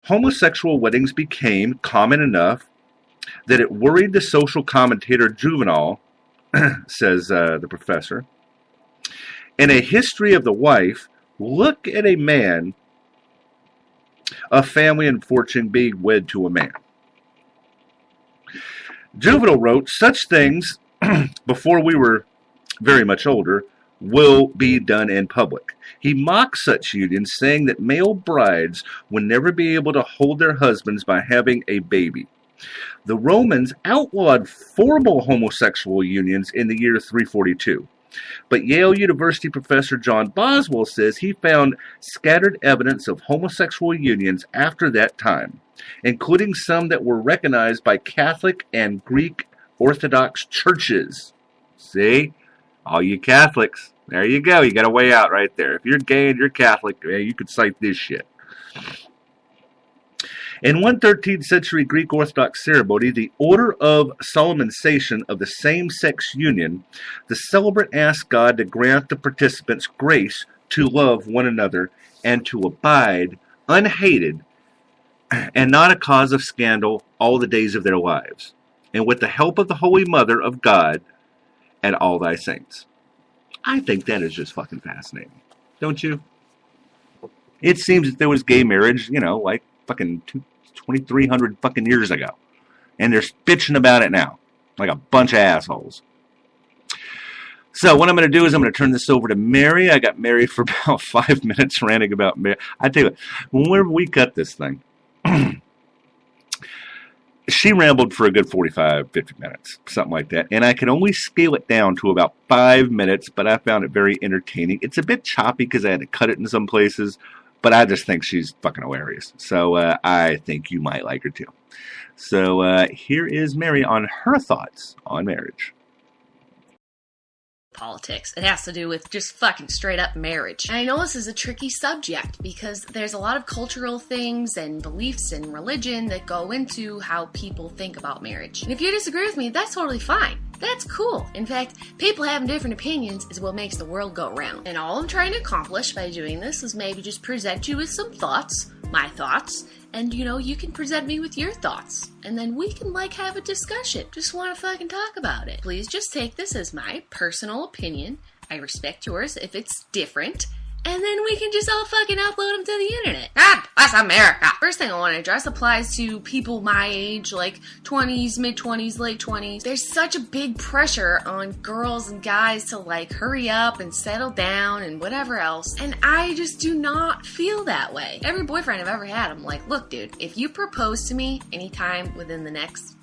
homosexual weddings became common enough that it worried the social commentator Juvenal, says the professor. In A History of the Wife, look at a man of family and fortune being wed to a man. Juvenal wrote, such things, before we were very much older, will be done in public. He mocks such unions, saying that male brides would never be able to hold their husbands by having a baby. The Romans outlawed formal homosexual unions in the year 342. But Yale University professor John Boswell says he found scattered evidence of homosexual unions after that time, including some that were recognized by Catholic and Greek Orthodox churches. See? All you Catholics, there you go. You got a way out right there. If you're gay and you're Catholic, you could cite this shit. In one 13th century Greek Orthodox ceremony, the Order of Solemnization of the same-sex union, the celebrant asked God to grant the participants grace to love one another and to abide unhated and not a cause of scandal all the days of their lives, and with the help of the Holy Mother of God and all thy saints. I think that is just fucking fascinating. Don't you? It seems that there was gay marriage, like fucking 2,300 fucking years ago. And they're bitching about it now. Like a bunch of assholes. So what I'm going to do is I'm going to turn this over to Mary. I got Mary for about 5 minutes ranting about Mary. I tell you what, whenever we cut this thing, she rambled for a good 45, 50 minutes, something like that. And I could only scale it down to about 5 minutes, but I found it very entertaining. It's a bit choppy because I had to cut it in some places, but I just think she's fucking hilarious. So I think you might like her too. So here is Mary on her thoughts on marriage. Politics. It has to do with just fucking straight up marriage. And I know this is a tricky subject because there's a lot of cultural things and beliefs and religion that go into how people think about marriage. And if you disagree with me, that's totally fine. That's cool. In fact, people having different opinions is what makes the world go round. And all I'm trying to accomplish by doing this is maybe just present you with some thoughts, my thoughts, and you can present me with your thoughts. And then we can have a discussion. Just want to fucking talk about it. Please just take this as my personal opinion. I respect yours if it's different. And then we can just all fucking upload them to the internet. That's America. First thing I want to address applies to people my age, like 20s, mid-20s, late 20s. There's such a big pressure on girls and guys to hurry up and settle down and whatever else. And I just do not feel that way. Every boyfriend I've ever had, I'm like, look, dude, if you propose to me anytime within the next,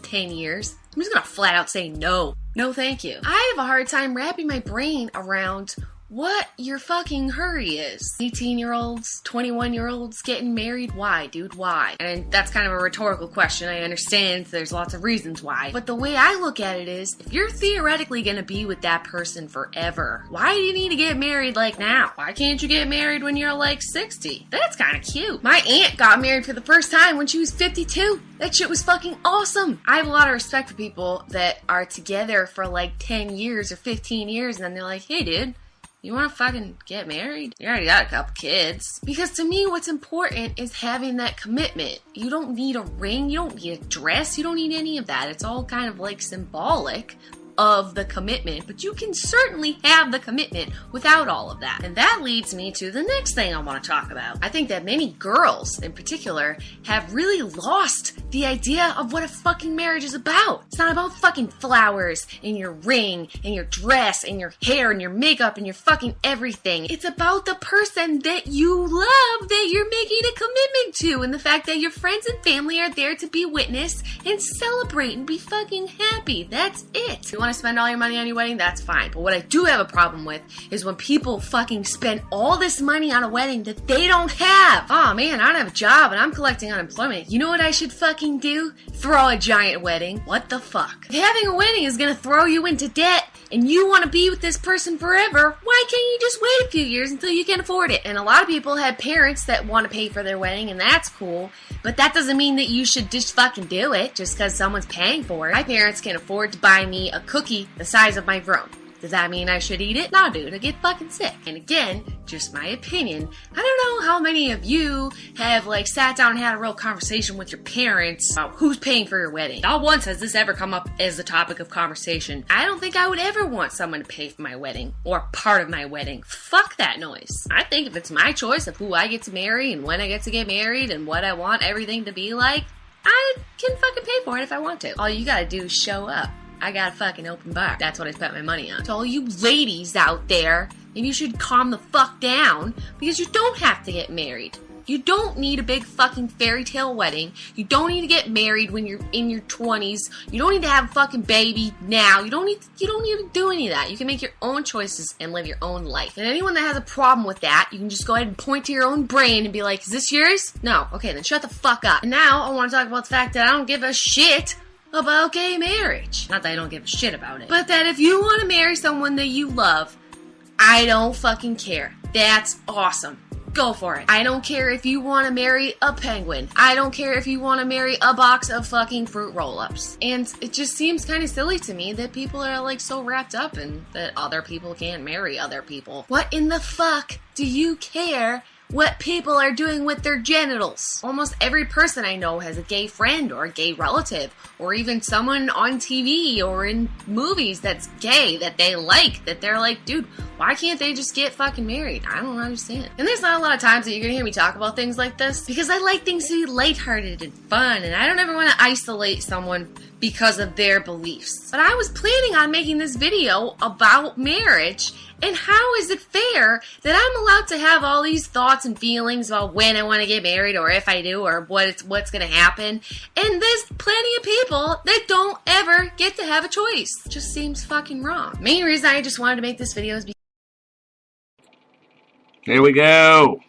10 years, I'm just gonna flat out say no. No, thank you. I have a hard time wrapping my brain around what your fucking hurry is. 18-year-olds, 21-year-olds getting married. Why, dude? Why? And that's kind of a rhetorical question. I understand there's lots of reasons why. But the way I look at it is, if you're theoretically gonna be with that person forever, why do you need to get married now? Why can't you get married when you're 60? That's kind of cute. My aunt got married for the first time when she was 52. That shit was fucking awesome. I have a lot of respect for people that are together for 10 years or 15 years and then they're like, hey, dude, you want to fucking get married? You already got a couple kids. Because to me, what's important is having that commitment. You don't need a ring. You don't need a dress. You don't need any of that. It's all kind of symbolic of the commitment, but you can certainly have the commitment without all of that. And that leads me to the next thing I want to talk about. I think that many girls in particular have really lost the idea of what a fucking marriage is about. It's not about fucking flowers and your ring and your dress and your hair and your makeup and your fucking everything. It's about the person that you love that you're making a commitment to, and the fact that your friends and family are there to be witness and celebrate and be fucking happy. That's it. If you want to spend all your money on your wedding, that's fine. But what I do have a problem with is when people fucking spend all this money on a wedding that they don't have. Oh man, I don't have a job and I'm collecting unemployment. You know what I should fucking do? Throw a giant wedding. What the fuck? If having a wedding is gonna throw you into debt and you want to be with this person forever, why can't you just wait a few years until you can afford it? And a lot of people have parents that want to pay for their wedding, and that's cool. But that doesn't mean that you should just fucking do it just because someone's paying for it. My parents can afford to buy me a cookie the size of my room. Does that mean I should eat it? No, dude, I get fucking sick. And again, just my opinion, I don't know how many of you have, like, sat down and had a real conversation with your parents about who's paying for your wedding. Not once has this ever come up as a topic of conversation. I don't think I would ever want someone to pay for my wedding, or part of my wedding. Fuck that noise. I think if it's my choice of who I get to marry and when I get to get married and what I want everything to be like, I can fucking pay for it if I want to. All you gotta do is show up. I got a fucking open bar. That's what I spent my money on. To all you ladies out there, maybe you should calm the fuck down, because you don't have to get married. You don't need a big fucking fairy tale wedding. You don't need to get married when you're in your 20s. You don't need to have a fucking baby now. You don't need to do any of that. You can make your own choices and live your own life. And anyone that has a problem with that, you can just go ahead and point to your own brain and be like, is this yours? No. Okay, then shut the fuck up. And now I want to talk about the fact that I don't give a shit about gay marriage. Not that I don't give a shit about it, but that if you want to marry someone that you love, I don't fucking care. That's awesome. Go for it. I don't care if you want to marry a penguin. I don't care if you want to marry a box of fucking fruit roll-ups. And it just seems kind of silly to me that people are like so wrapped up in that other people can't marry other people. What in the fuck do you care what people are doing with their genitals? Almost every person I know has a gay friend or a gay relative or even someone on TV or in movies that's gay that they like, that they're like, dude, why can't they just get fucking married? I don't understand. And there's not a lot of times that you're gonna hear me talk about things like this because I like things to be lighthearted and fun, and I don't ever want to isolate someone because of their beliefs. But I was planning on making this video about marriage, and how is it fair that I'm allowed to have all these thoughts and feelings about when I want to get married or if I do or what's going to happen, and there's plenty of people that don't ever get to have a choice. It just seems fucking wrong. Main reason I just wanted to make this video is because there we go.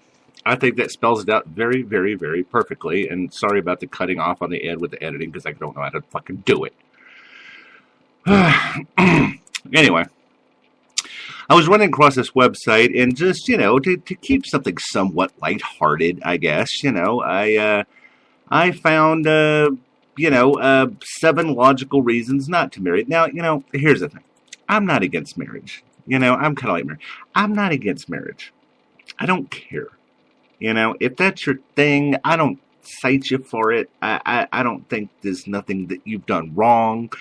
I think that spells it out very, very, very perfectly. And sorry about the cutting off on the end with the editing because I don't know how to fucking do it. Anyway, I was running across this website and just, to keep something somewhat lighthearted, I guess, I found, 7 logical reasons not to marry. Now, here's the thing. I'm not against marriage. I'm kind of like marriage. I'm not against marriage. I don't care. If that's your thing, I don't cite you for it. I don't think there's nothing that you've done wrong.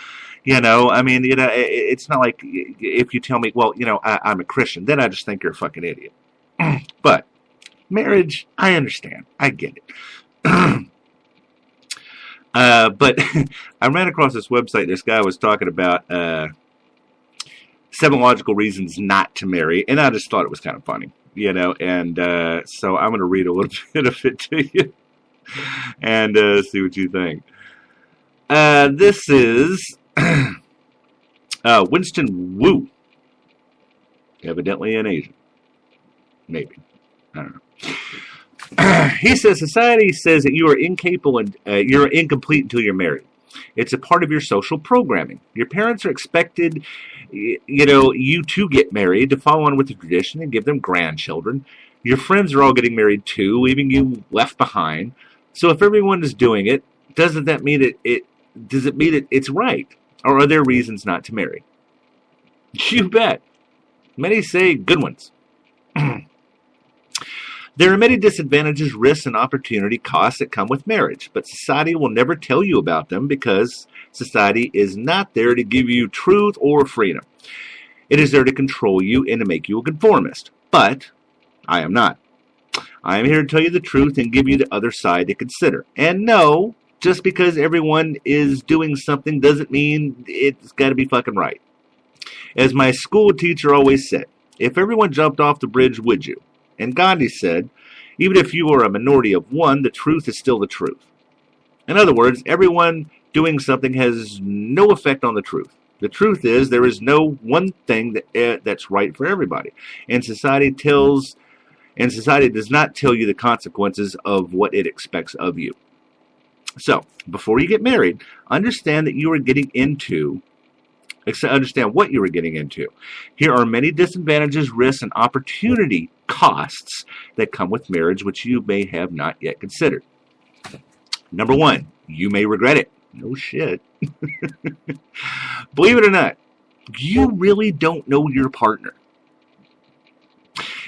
It's not like if you tell me, well, I'm a Christian, then I just think you're a fucking idiot. But marriage, I understand. I get it. But I ran across this website. This guy was talking about 7 logical reasons not to marry, and I just thought it was kind of funny. And so I'm going to read a little bit of it to you and see what you think. This is Winston Wu, evidently an Asian. Maybe. I don't know. He says, society says that you are incapable and you're incomplete until you're married. It's a part of your social programming. Your parents are expected, you to get married, to follow on with the tradition and give them grandchildren. Your friends are all getting married too, leaving you left behind. So if everyone is doing it, doesn't that mean does it mean it's right? Or are there reasons not to marry? You bet. Many say good ones. There are many disadvantages, risks, and opportunity costs that come with marriage, but society will never tell you about them because society is not there to give you truth or freedom. It is there to control you and to make you a conformist. But I am not. I am here to tell you the truth and give you the other side to consider. And no, just because everyone is doing something doesn't mean it's got to be fucking right. As my school teacher always said, if everyone jumped off the bridge, would you? And Gandhi said, even if you are a minority of one, the truth is still the truth. In other words, everyone doing something has no effect on the truth. The truth is there is no one thing that's right for everybody. And society does not tell you the consequences of what it expects of you. So, before you get married, understand what you are getting into. Here are many disadvantages, risks, and opportunity costs that come with marriage, which you may have not yet considered. Number 1, you may regret it. No shit. Believe it or not, You really don't know your partner.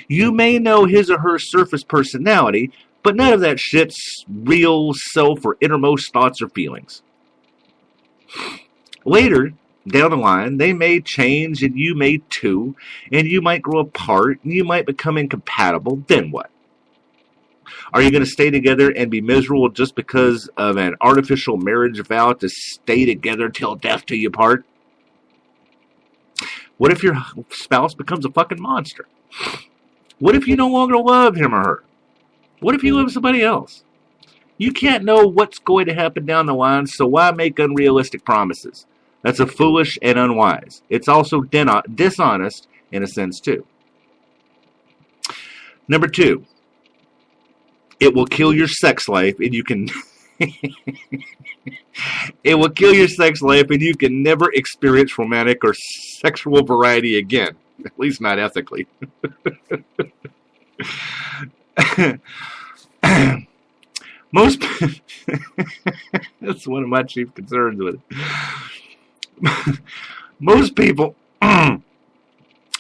You may know his or her surface personality, but none of that shit's real self or innermost thoughts or feelings. Later, down the line, they may change and you may too, and you might grow apart and you might become incompatible. Then what? Are you going to stay together and be miserable just because of an artificial marriage vow to stay together till death do you part? What if your spouse becomes a fucking monster? What if you no longer love him or her? What if you love somebody else? You can't know what's going to happen down the line, so why make unrealistic promises? That's a foolish and unwise. It's also dishonest in a sense too. Number 2, it will kill your sex life, and you can it will kill your sex life, and you can never experience romantic or sexual variety again. At least not ethically. That's one of my chief concerns with it. Most people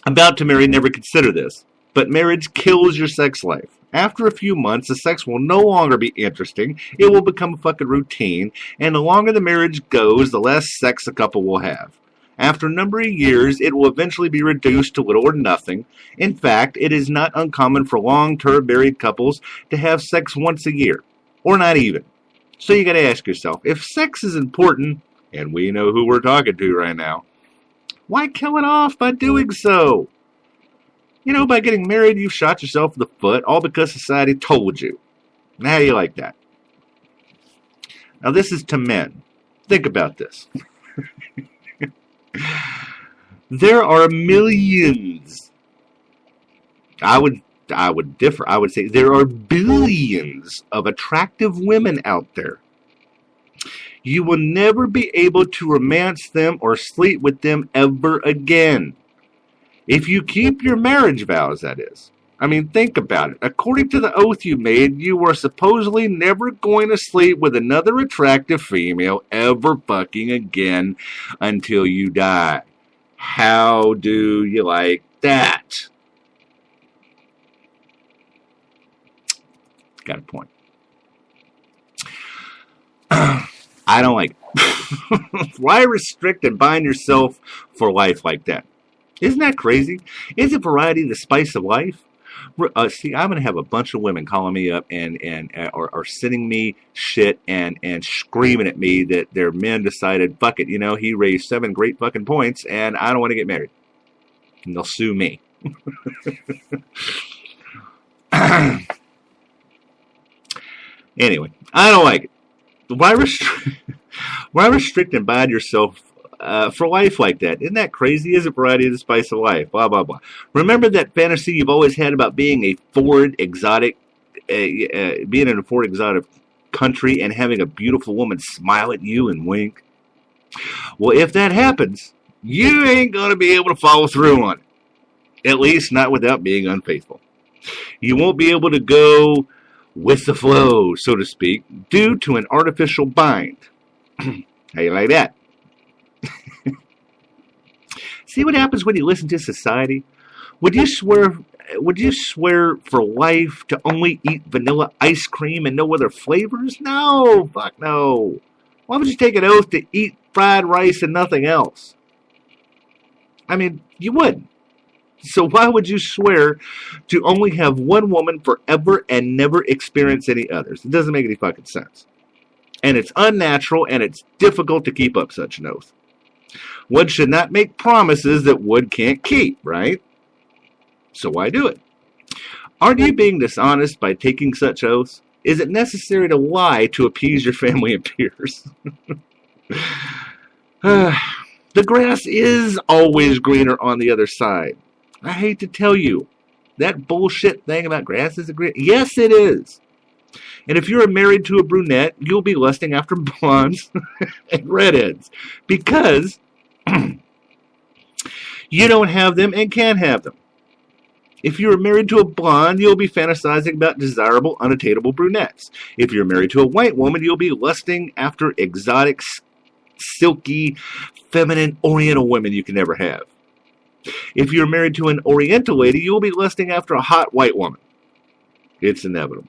about to marry never consider this, but marriage kills your sex life. After a few months, the sex will no longer be interesting. It will become a fucking routine, and the longer the marriage goes, the less sex a couple will have. After a number of years, it will eventually be reduced to little or nothing. In fact, it is not uncommon for long-term married couples to have sex once a year, or not even. So you got to ask yourself, if sex is important, and we know who we're talking to right now, why kill it off by doing so? You know, by getting married, you've shot yourself in the foot, all because society told you. Now, how do you like that? Now, this is to men. Think about this. There are millions. I would differ. I would say there are billions of attractive women out there. You will never be able to romance them or sleep with them ever again. If you keep your marriage vows, that is. I mean, think about it. According to the oath you made, you were supposedly never going to sleep with another attractive female ever fucking again until you die. How do you like that? Got a point. I don't like it. Why restrict and bind yourself for life like that? Isn't that crazy? Isn't variety the spice of life? See, I'm going to have a bunch of women calling me up or sending me shit and screaming at me that their men decided, fuck it, you know, he raised 7 great fucking points and I don't want to get married. And they'll sue me. Anyway, I don't like it. Why restrict and bind yourself for life like that? Isn't that crazy? Isn't variety the spice of life? Blah, blah, blah. Remember that fantasy you've always had about being a foreign exotic, being in a foreign exotic country and having a beautiful woman smile at you and wink? Well, if that happens, you ain't going to be able to follow through on it. At least not without being unfaithful. You won't be able to go with the flow, so to speak, due to an artificial bind. How you like that? See what happens when you listen to society? Would you swear for life to only eat vanilla ice cream and no other flavors? No, fuck no. Why would you take an oath to eat fried rice and nothing else? I mean, you wouldn't. So why would you swear to only have one woman forever and never experience any others? It doesn't make any fucking sense. And it's unnatural and it's difficult to keep up such an oath. One should not make promises that one can't keep, right? So why do it? Aren't you being dishonest by taking such oaths? Is it necessary to lie to appease your family and peers? The grass is always greener on the other side. I hate to tell you, that bullshit thing about grass is green. Yes, it is. And if you're married to a brunette, you'll be lusting after blondes and redheads because you don't have them and can't have them. If you're married to a blonde, you'll be fantasizing about desirable, unattainable brunettes. If you're married to a white woman, you'll be lusting after exotic silky, feminine, oriental women you can ever have. If you're married to an oriental lady, you will be lusting after a hot white woman. It's inevitable.